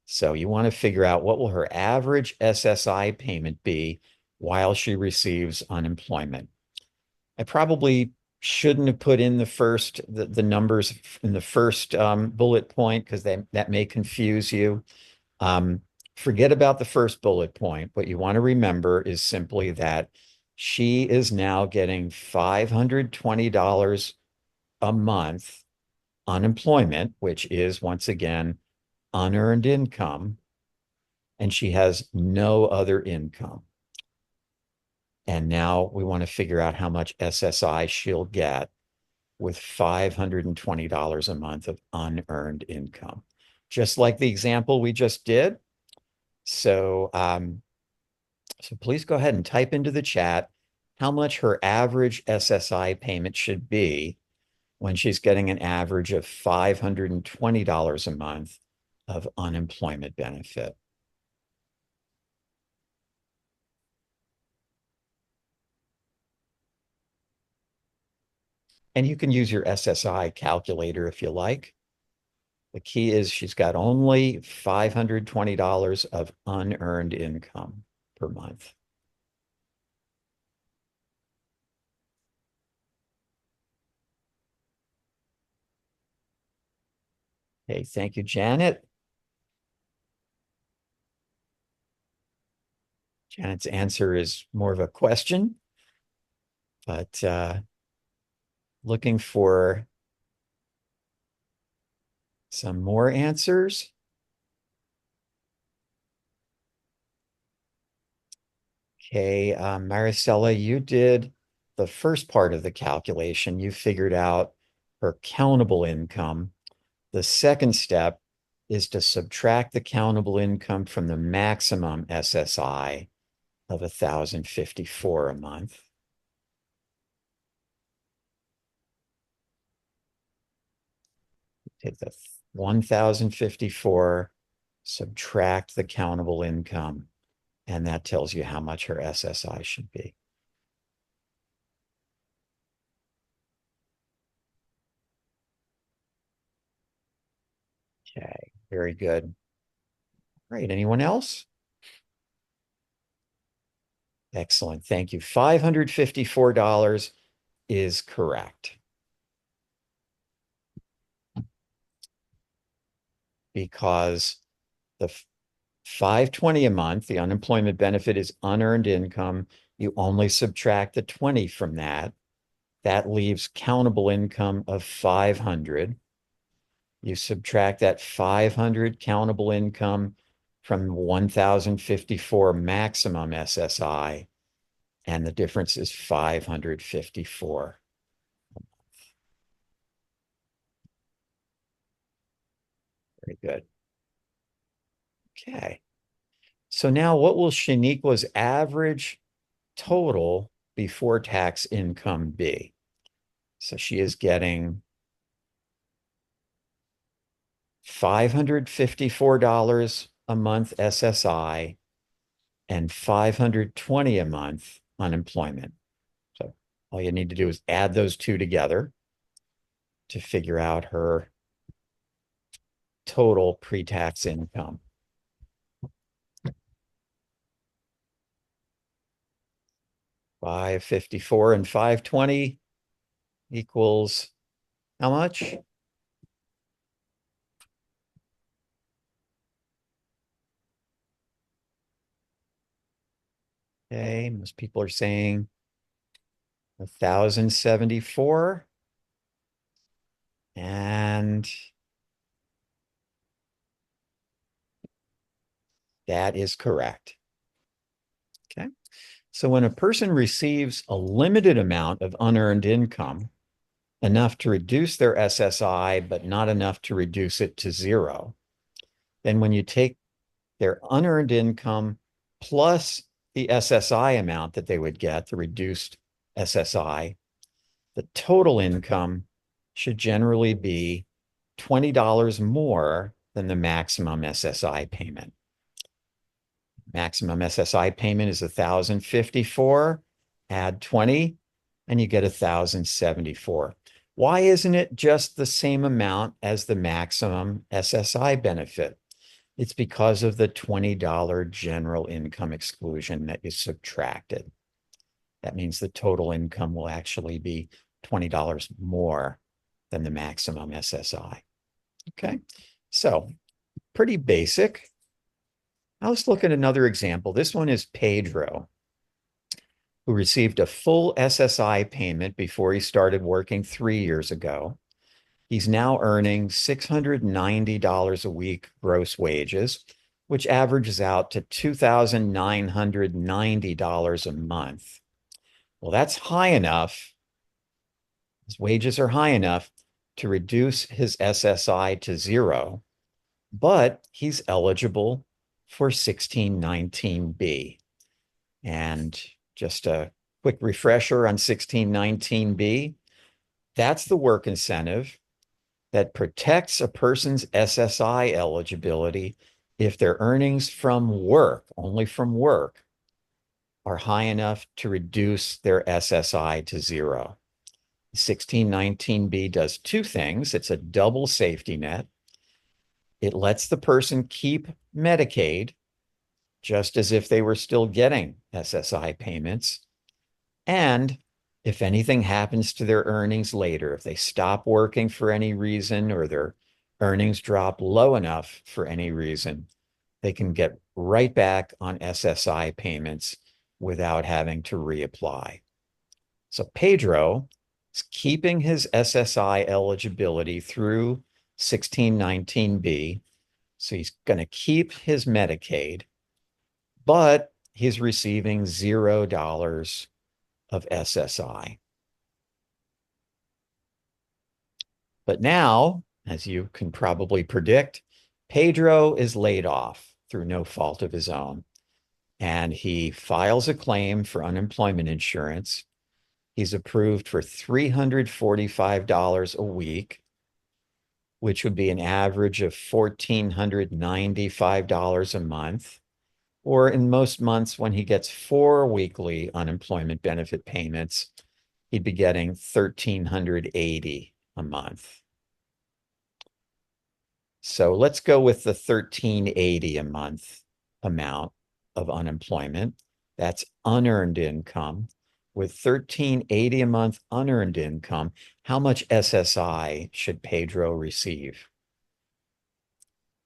Speaker 1: So you want to figure out what will her average SSI payment be while she receives unemployment. I probably shouldn't have put in the numbers in the first bullet point because that may confuse you. Um, Forget about the first bullet point. What you want to remember is simply that she is now getting $520 a month unemployment, which is once again unearned income, and she has no other income. And now we want to figure out how much SSI she'll get with $520 a month of unearned income, just like the example we just did. So, so please go ahead and type into the chat how much her average SSI payment should be when she's getting an average of $520 a month of unemployment benefit. And you can use your SSI calculator if you like. The key is she's got only $520 of unearned income per month. Okay, thank you, Janet. Janet's answer is more of a question, but looking for some more answers. Okay, Maricela, you did the first part of the calculation. You figured out her countable income. The second step is to subtract the countable income from the maximum SSI of $1,054 a month. Take the 1,054, subtract the countable income, and that tells you how much her SSI should be. Okay, very good. All right, anyone else? Excellent, thank you. $554 is correct. Because the 520 a month, the unemployment benefit is unearned income. You only subtract the 20 from that. That leaves countable income of 500. You subtract that 500 countable income from 1,054 maximum SSI, and the difference is 554. Very good. Okay. So now what will Shaniqua's average total before tax income be? So she is getting $554 a month SSI and $520 a month unemployment. So all you need to do is add those two together to figure out her total pre-tax income. 554 and 520 equals how much? Okay, most people are saying 1,074. And that is correct. Okay. So when a person receives a limited amount of unearned income, enough to reduce their SSI, but not enough to reduce it to zero, then when you take their unearned income plus the SSI amount that they would get, the reduced SSI, the total income should generally be $20 more than the maximum SSI payment. Maximum SSI payment is 1,054. Add 20, and you get 1,074. Why isn't it just the same amount as the maximum SSI benefit? It's because of the $20 general income exclusion that is subtracted. That means the total income will actually be $20 more than the maximum SSI. Okay, so pretty basic. Now let's look at another example. This one is Pedro, who received a full SSI payment before he started working 3 years ago. He's now earning $690 a week gross wages, which averages out to $2,990 a month. Well, that's high enough. His wages are high enough to reduce his SSI to zero, but he's eligible for 1619B. And just a quick refresher on 1619B, that's the work incentive that protects a person's SSI eligibility if their earnings from work, only from work, are high enough to reduce their SSI to zero. 1619B does two things. It's a double safety net. It lets the person keep Medicaid just as if they were still getting SSI payments. And if anything happens to their earnings later, if they stop working for any reason or their earnings drop low enough for any reason, they can get right back on SSI payments without having to reapply. So Pedro is keeping his SSI eligibility through 1619B. So he's going to keep his Medicaid, but he's receiving $0 of SSI. But now, as you can probably predict, Pedro is laid off through no fault of his own, and he files a claim for unemployment insurance. He's approved for $345 a week, which would be an average of $1,495 a month. Or in most months, when he gets 4 weekly unemployment benefit payments, he'd be getting $1,380 a month. So let's go with the $1,380 a month amount of unemployment. That's unearned income. With $1,380 a month unearned income, how much SSI should Pedro receive?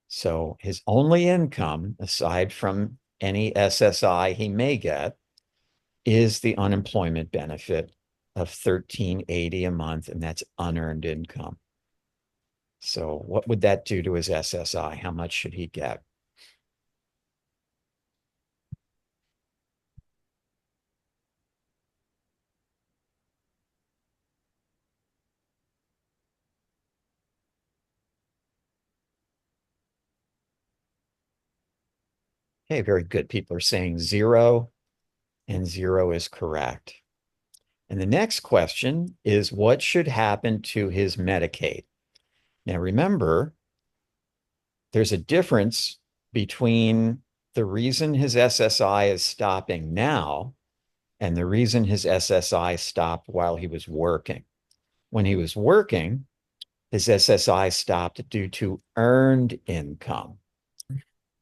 Speaker 1: So his only income, aside from any SSI he may get, is the unemployment benefit of $1,380 a month, and that's unearned income. So what would that do to his SSI? How much should he get? Okay, very good. People are saying 0, and 0 is correct. And the next question is, what should happen to his Medicaid? Now, remember, there's a difference between the reason his SSI is stopping now and the reason his SSI stopped while he was working. When he was working, his SSI stopped due to earned income.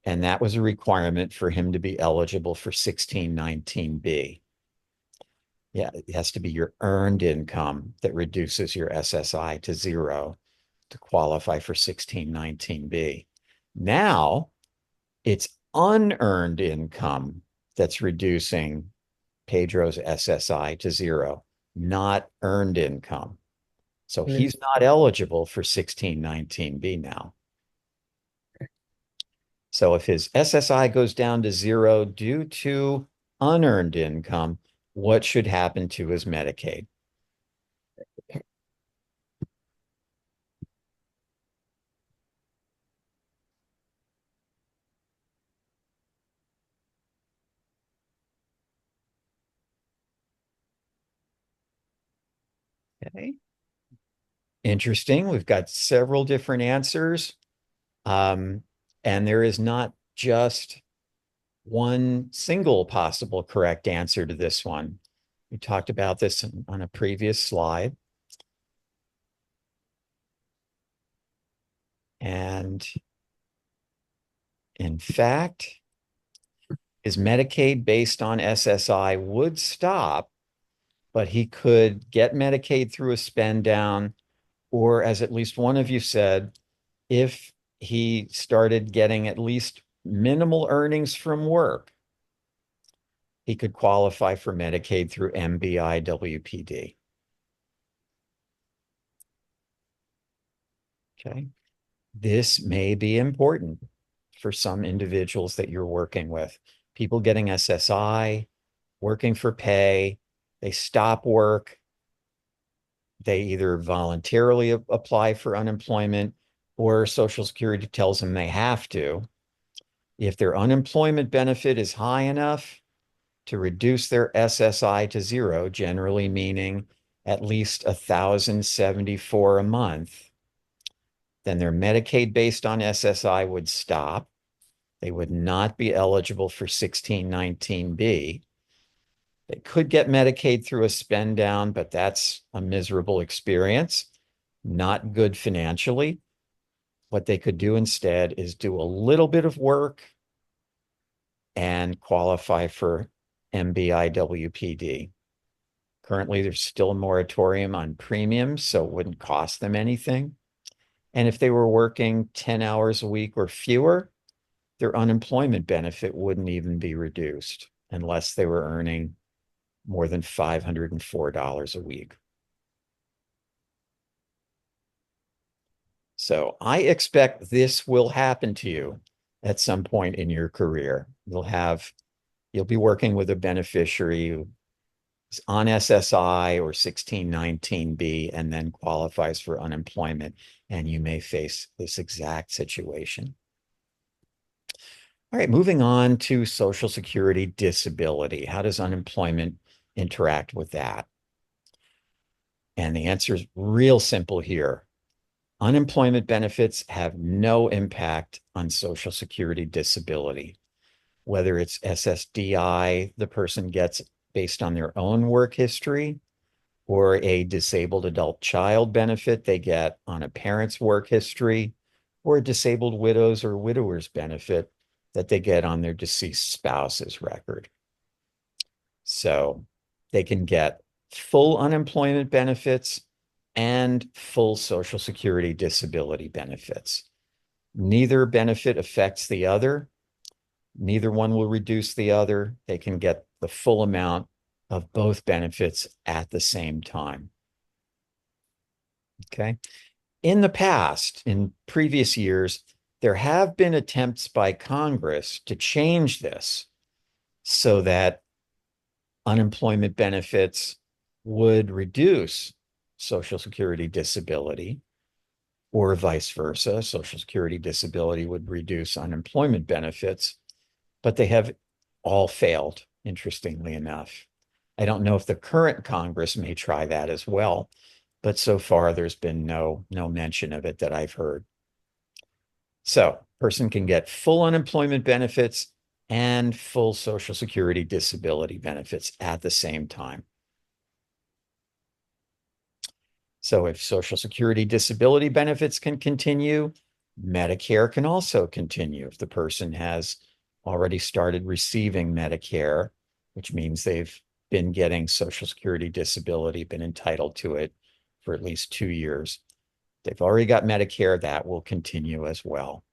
Speaker 1: And that was a requirement for him to be eligible for 1619B. Yeah, it has to be your earned income that reduces your SSI to 0 to qualify for 1619B. Now it's unearned income that's reducing Pedro's SSI to 0, not earned income. So he's not eligible for 1619B now. So if his SSI goes down to 0 due to unearned income, what should happen to his Medicaid? Okay. Interesting. We've got several different answers. Um, and there is not just one single possible correct answer to this one. We talked about this on a previous slide. And in fact, his Medicaid based on SSI would stop, but he could get Medicaid through a spend down, or as at least one of you said, if he started getting at least minimal earnings from work, he could qualify for Medicaid through MBI WPD. Okay. This may be important for some individuals that you're working with. People getting SSI, working for pay, they stop work, they either voluntarily apply for unemployment or Social Security tells them they have to. If their unemployment benefit is high enough to reduce their SSI to 0, generally meaning at least 1,074 a month, then their Medicaid based on SSI would stop. They would not be eligible for 1619B. They could get Medicaid through a spend down, but that's a miserable experience, not good financially. What they could do instead is do a little bit of work and qualify for MBIWPD. Currently, there's still a moratorium on premiums, so it wouldn't cost them anything. And if they were working 10 hours a week or fewer, their unemployment benefit wouldn't even be reduced unless they were earning more than $504 a week. So I expect this will happen to you at some point in your career. You'll be working with a beneficiary who's on SSI or 1619B and then qualifies for unemployment, and you may face this exact situation. All right, moving on to Social Security disability. How does unemployment interact with that? And the answer is real simple here. Unemployment benefits have no impact on Social Security disability. Whether it's SSDI, the person gets based on their own work history, or a disabled adult child benefit they get on a parent's work history, or a disabled widows or widowers benefit that they get on their deceased spouse's record. So they can get full unemployment benefits and full Social Security disability benefits. Neither benefit affects the other. Neither one will reduce the other. They can get the full amount of both benefits at the same time. Okay. In the past, in previous years, there have been attempts by Congress to change this so that unemployment benefits would reduce Social Security disability, or vice versa. Social Security disability would reduce unemployment benefits. but they have all failed, interestingly enough. I don't know if the current Congress may try that as well, but so far there's been no mention of it that I've heard. So, person can get full unemployment benefits and full Social Security disability benefits at the same time. So, if Social Security disability benefits can continue, Medicare can also continue. If the person has already started receiving Medicare, which means they've been getting Social Security disability, been entitled to it for at least 2 years, they've already got Medicare, that will continue as well.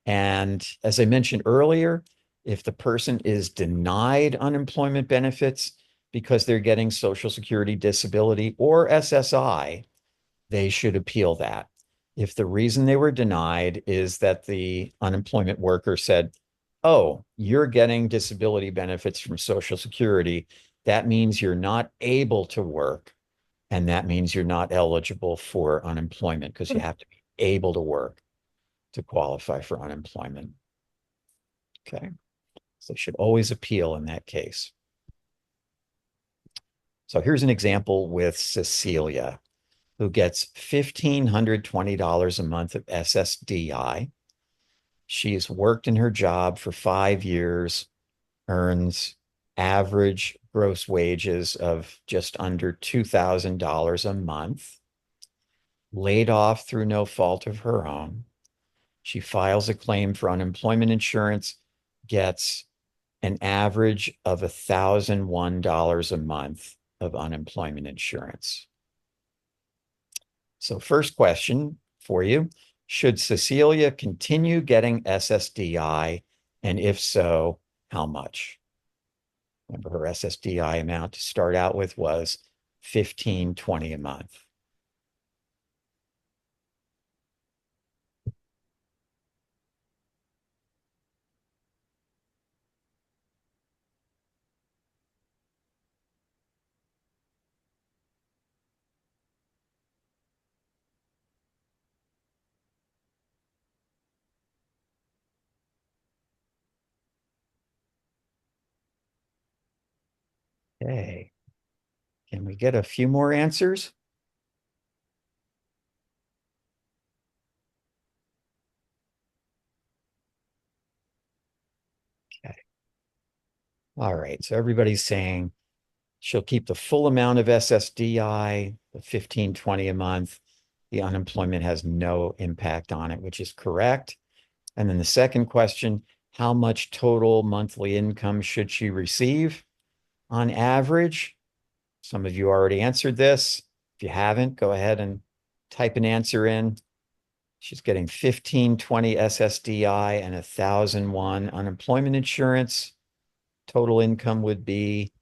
Speaker 1: And as I mentioned earlier, if the person is denied unemployment benefits because they're getting Social Security disability or SSI, they should appeal that. If the reason they were denied is that the unemployment worker said, oh, you're getting disability benefits from Social Security, that means you're not able to work. And that means you're not eligible for unemployment because you have to be able to work to qualify for unemployment. Okay. So they should always appeal in that case. So here's an example with Cecilia, who gets $1,520 a month of SSDI. She's worked in her job for 5 years, earns average gross wages of just under $2,000 a month, laid off through no fault of her own. She files a claim for unemployment insurance, gets an average of $1,001 a month of unemployment insurance. So first question for you, should Cecilia continue getting SSDI? And if so, how much? Remember, her SSDI amount to start out with was $1,520 a month. Okay. Can we get a few more answers? Okay. All right. So everybody's saying she'll keep the full amount of SSDI, the 1520 a month. The unemployment has no impact on it, which is correct. And then the second question, how much total monthly income should she receive on average? Some of you already answered this. If you haven't, go ahead and type an answer in. She's getting 1520 SSDI and 1001 unemployment insurance. Total income would be,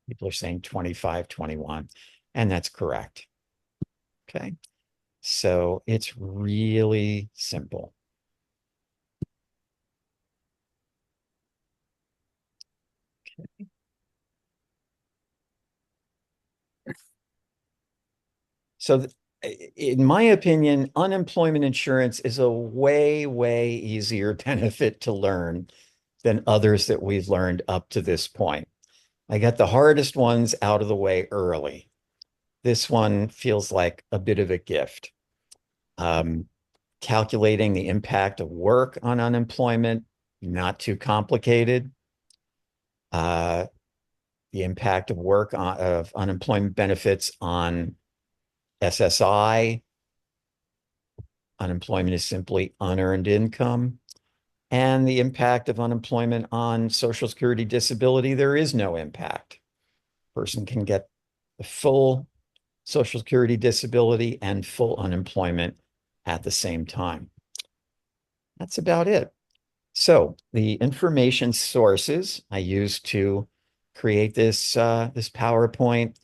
Speaker 1: people are saying 2521, and that's correct. Okay. So it's really simple. So in my opinion, unemployment insurance is a way easier benefit to learn than others that we've learned up to this point. I got the hardest ones out of the way early. This one feels like a bit of a gift. Um, Calculating the impact of work on unemployment, not too complicated. Uh, the impact of work of unemployment benefits on SSI. Unemployment is simply unearned income. And the impact of unemployment on Social Security disability, there is no impact. Person can get the full Social Security disability and full unemployment at the same time. That's about it. So the information sources I used to create this PowerPoint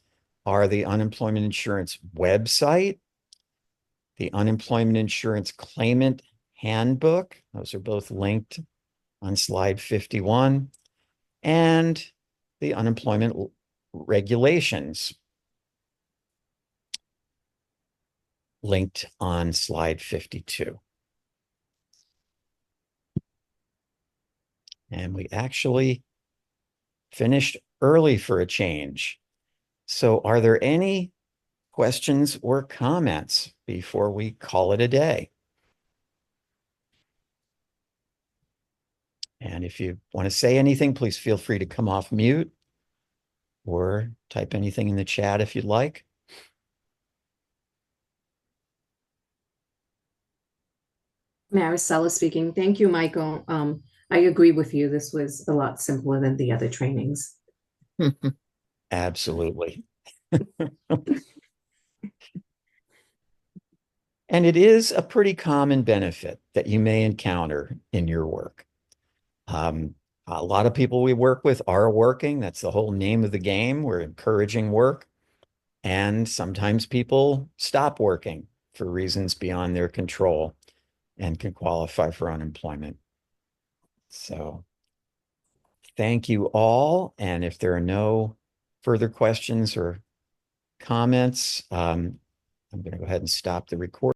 Speaker 1: are the unemployment insurance website, the unemployment insurance claimant handbook. Those are both linked on slide 51, and the unemployment regulations. linked on slide 52. And we actually finished early for a change. So are there any questions or comments before we call it a day? And if you want to say anything, please feel free to come off mute or type anything in the chat if you'd like.
Speaker 3: Maricela speaking. Thank you, Michael. I agree with you. This was a lot simpler than the other trainings.
Speaker 1: Absolutely. And it is a pretty common benefit that you may encounter in your work. A lot of people we work with are working. That's the whole name of the game. We're encouraging work. And sometimes people stop working for reasons beyond their control and can qualify for unemployment. So thank you all. And if there are no further questions or comments, I'm going to go ahead and stop the recording.